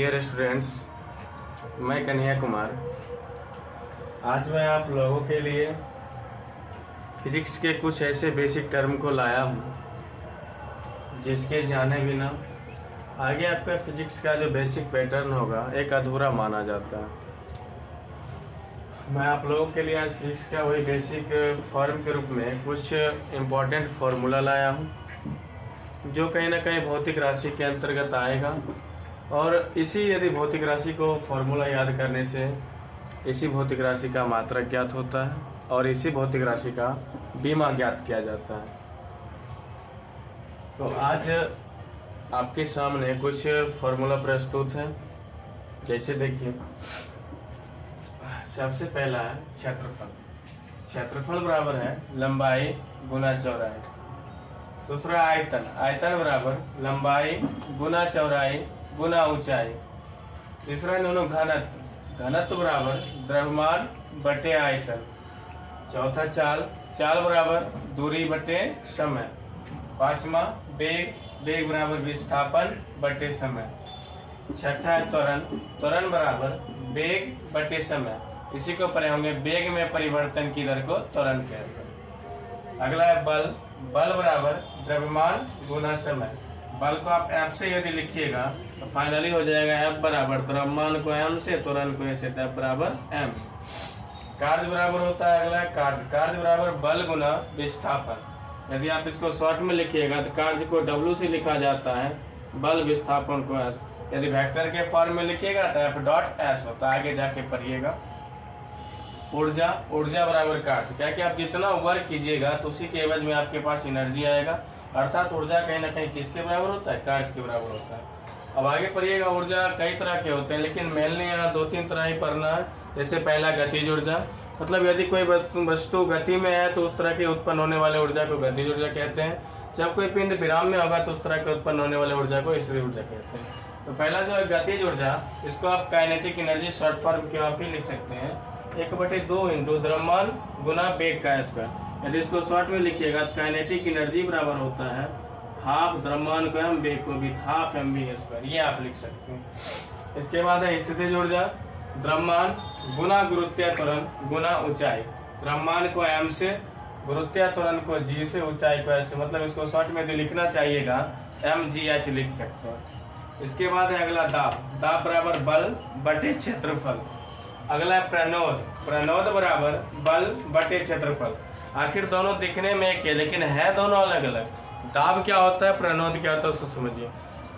Dear students, मैं कन्हैया कुमार आज मैं आप लोगों के लिए फिजिक्स के कुछ ऐसे बेसिक टर्म को लाया हूँ जिसके जाने बिना आगे आपका फिजिक्स का जो बेसिक पैटर्न होगा एक अधूरा माना जाता है। मैं आप लोगों के लिए आज फिजिक्स का वही बेसिक फॉर्म के रूप में कुछ इम्पोर्टेंट फार्मूला लाया हूँ जो कहीं ना कहीं भौतिक राशि के अंतर्गत आएगा। और इसी यदि भौतिक राशि को फॉर्मूला याद करने से इसी भौतिक राशि का मात्रक ज्ञात होता है और इसी भौतिक राशि का बीमा ज्ञात किया जाता है। तो आज आपके सामने कुछ फॉर्मूला प्रस्तुत है। जैसे देखिए, सबसे पहला है क्षेत्रफल। क्षेत्रफल बराबर है लंबाई गुना चौड़ाई। दूसरा आयतन। आयतन बराबर लंबाई गुना चौड़ाई गुना ऊंचाई। तीसरा न्यूनो घनत्व। घनत्व बराबर द्रव्यमान बटे आयतन। चौथा चाल। चाल बराबर दूरी बटे समय। पांचवा वेग। वेग बराबर विस्थापन बटे समय। छठा है त्वरण। त्वरण बराबर वेग बटे समय। इसी को पढ़े होंगे, वेग में परिवर्तन की दर को त्वरण कहते हैं। अगला है बल। बल बराबर द्रव्यमान गुना समय। बल को आप एफ से यदि लिखिएगा तो फाइनली हो जाएगा एफ बराबर द्रव्यमान को एम से, त्वरण को ए से, एफ बराबर एम। कार्य बराबर होता है अगला कार्य। कार्य बराबर बल गुना विस्थापन। यदि आप इसको शॉर्ट में लिखिएगा तो कार्य को डब्ल्यू से लिखा जाता है, बल विस्थापन को एस। यदि वेक्टर के फॉर्म में लिखिएगा तो एफ डॉट एस होता है। आगे जाके पढ़िएगा। ऊर्जा। ऊर्जा बराबर कार्य। क्या कि आप जितना वर्क कीजिएगा तो उसी के एवज में आपके पास एनर्जी आएगा। अर्थात ऊर्जा कहीं ना कहीं किसके बराबर होता है? कार्य के बराबर होता है। अब आगे पढ़िएगा। ऊर्जा कई तरह के होते हैं लेकिन मेनली यहाँ दो तीन तरह ही पढ़ना है। जैसे पहला गतिज ऊर्जा, मतलब यदि कोई वस्तु गति में है तो उस तरह के उत्पन्न होने वाले ऊर्जा को गतिज ऊर्जा कहते हैं। जब कोई पिंड विराम में होगा तो उस तरह के उत्पन्न होने वाले ऊर्जा को स्थिर ऊर्जा कहते हैं। तो पहला जो है गतिज ऊर्जा, इसको आप काइनेटिक एनर्जी शॉर्ट फॉर्म के आप ही लिख सकते हैं, 1/2 इंटू द्रव्यमान गुना वेग का स्क्वायर। यदि इसको शॉर्ट में लिखिएगा तो काइनेटिक एनर्जी बराबर होता है हाफ द्रव्यमान को एम, वेग को भी हाफ एम वी स्क्वायर। ये आप लिख सकते हैं। इसके बाद है स्थितिज ऊर्जा। द्रव्यमान गुना गुरुत्वीय त्वरण गुना ऊंचाई। द्रव्यमान को एम से, गुरुत्वीय त्वरण को जी से, ऊंचाई को एस से। मतलब इसको शॉर्ट में यदि लिखना चाहिएगा एम जी एच लिख सकते हैं। इसके बाद है अगला दाब। दाब बराबर बल बटे क्षेत्रफल। अगला है प्रणोद। प्रणोद बराबर बल बटे क्षेत्रफल। आखिर दोनों दिखने में एक है लेकिन है दोनों अलग अलग। दाब क्या होता है, प्रणोद क्या होता है, उसको समझिए।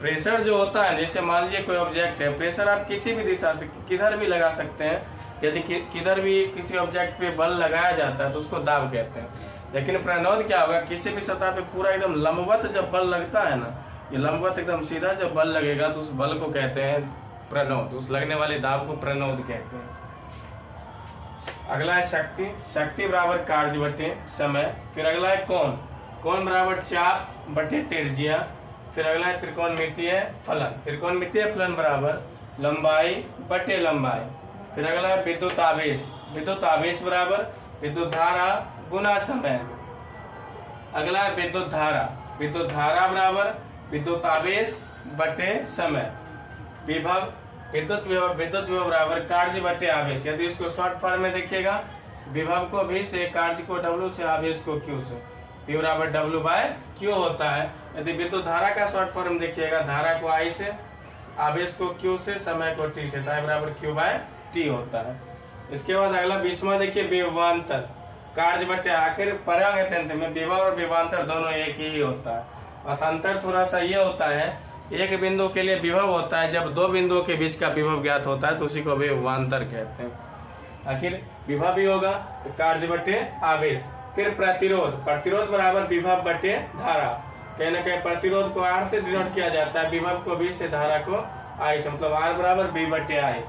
प्रेशर जो होता है, जैसे मान लीजिए कोई ऑब्जेक्ट है, प्रेशर आप किसी भी दिशा से किधर भी लगा सकते हैं। यदि किधर भी किसी ऑब्जेक्ट पे बल लगाया जाता है तो उसको दाब कहते हैं। लेकिन प्रणोद क्या होगा, किसी भी सतह पे पूरा एकदम लंबवत जब बल लगता है ना, ये लंबवत एकदम सीधा जब बल लगेगा तो उस बल को कहते हैं प्रणोद। उस लगने वाले दाब को प्रणोद कहते हैं। अगला है शक्ति। शक्ति बराबर कार्य बटे समय। फिर अगला है कोण। कोण बराबर चाप बटे त्रिज्या। फिर अगला है त्रिकोणमितीय फलन। त्रिकोणमितीय फलन बराबर लंबाई बटे लंबाई। फिर अगला है विद्युत आवेश। विद्युत आवेश बराबर विद्युत धारा गुना समय। अगला है विद्युत धारा। विद्युत धारा बराबर विद्युत आवेश बटे समय। विभव। विद्युत विभव बराबर कार्य बटे आवेश। यदि इसको शॉर्ट फॉर्म में देखिएगा, विभव को भी से, कार्य को डब्ल्यू से, आवेश को क्यू से। P बराबर डब्ल्यू बाय क्यू होता है। यदि विद्युत धारा का शॉर्ट फॉर्म देखिएगा, धारा को आई से, आवेश को क्यू से, समय को टी से, बराबर क्यू बाय टी होता है। इसके बाद अगला 20वां देखिए, विभवांतर। कार्य बटे, आखिर परांग में विभव और विभवांतर दोनों एक ही होता है। बस अंतर थोड़ा सा ये होता है, एक बिंदु के लिए विभव होता है, जब दो बिंदुओं के बीच का विभव ज्ञात होता है तो उसी को विभवांतर कहते हैं। आखिर विभव भी होगा तो कार्य बटे आवेश। फिर प्रतिरोध। प्रतिरोध बराबर विभव बटे धारा। कहीं ना कहीं प्रतिरोध को आर से डिनोट किया जाता है, विभव को बी से, धारा को आई से, मतलब आर बराबर बी बटे आई।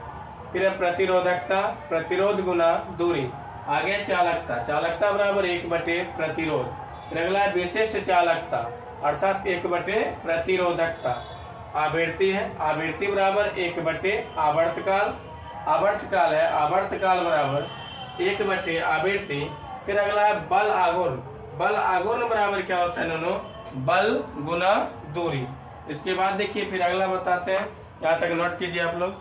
फिर प्रतिरोधकता। प्रतिरोध गुना दूरी। आगे चालकता। चालकता बराबर 1 बटे प्रतिरोध। फिर अगला है विशिष्ट चालकता, अर्थात 1 बटे प्रतिरोधकता। आवृत्ति है। आवृत्ति बराबर 1 बटे आवर्तकाल। आवर्तकाल है, आवर्तकाल बराबर 1 बटे आवृत्ति। फिर अगला है बल आघूर्ण। बल आघूर्ण बराबर क्या होता है दोनों? बल गुना दूरी। इसके बाद देखिए फिर अगला बताते हैं यहाँ तक नोट कीजिए आप लोग।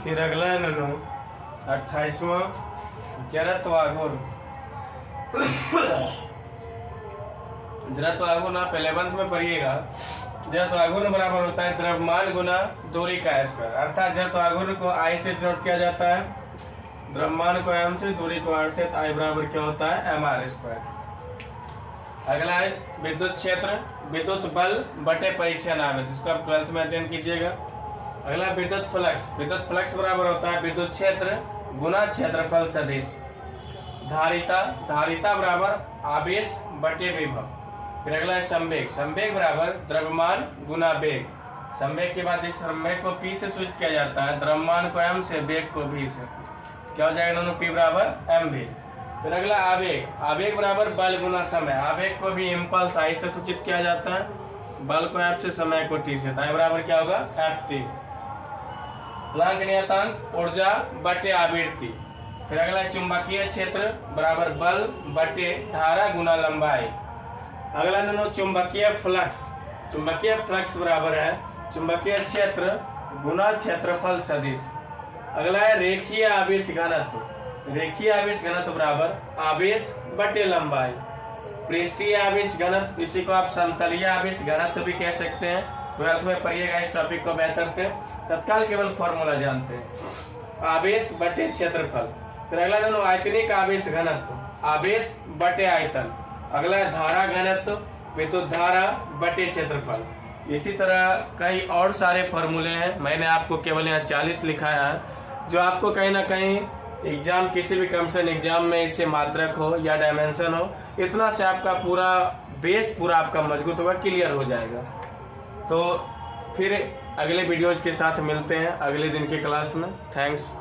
फिर अगला है नन्नू 28वां जड़त्वाघूर्ण। जड़त्वाघूर्ण आप 11th में पढ़िएगा। जड़त्वाघूर्ण बराबर होता है द्रव्यमान गुना दूरी का स्क्वायर। अर्थात जड़त्वाघूर्ण को आई से डिनोट किया जाता है, द्रव्यमान को एम से, दूरी को आर से। आई बराबर क्या होता है एम आर स्क्वायर। अगला है विद्युत क्षेत्र, विद्युत बल बटे परीक्षण आवेश। इसको आप 12th में अध्ययन कीजिएगा। अगला विद्युत फ्लक्स, विद्युत फ्लक्स बराबर होता है विद्युत क्षेत्र गुना क्षेत्रफल सदिश। धारिता, धारिता बराबर आवेश बटे विभव। फिर अगला है संवेग, संवेग बराबर द्रव्यमान गुना वेग। संवेग के बाद इस संवेग को पी से सूचित किया जाता है, द्रव्यमान को एम से, वेग को भी से। क्या हो जाएगा दोनों, पी बराबर एम भी। फिर अगला आवेग, आवेग बराबर बल गुना समय। आवेग को भी इम्पल्स आई से सूचित किया जाता है, बल को एफ से, समय को टी से। आई बराबर क्या होगा एफ टी। प्लांक नियतांक ऊर्जा बटे आवृत्ति। फिर अगला चुंबकीय क्षेत्र बराबर बल बटे धारा गुना लंबाई। अगला नोनो चुंबकीय फ्लक्स, चुंबकीय फ्लक्स बराबर है चुंबकीय क्षेत्र गुना क्षेत्रफल सदिश। अगला है रेखीय आवेश घनत्व, रेखीय आवेश घनत्व बराबर आवेश बटे लंबाई। पृष्ठीय आवेश घनत्व, इसी को आप समतलीय आवेश घनत्व भी कह सकते हैं। 12th में पढ़िएगा इस टॉपिक को बेहतर से। तत्काल केवल फॉर्मूला जानते हैं, आवेश बटे क्षेत्रफल। फिर अगला दोनों आयतनिक आवेश घनत्व, आवेश बटे आयतन। अगला है धारा घनत्व, विद्युत धारा बटे क्षेत्रफल। इसी तरह कई और सारे फॉर्मूले हैं, मैंने आपको केवल यहाँ 40 लिखाया है, जो आपको कहीं ना कहीं एग्जाम, किसी भी कंपटीशन एग्जाम में इससे मात्रक हो या डायमेंशन हो, इतना से आपका पूरा बेस पूरा आपका मजबूत होगा, क्लियर हो जाएगा। तो फिर अगले वीडियोज के साथ मिलते हैं अगले दिन के क्लास में। थैंक्स।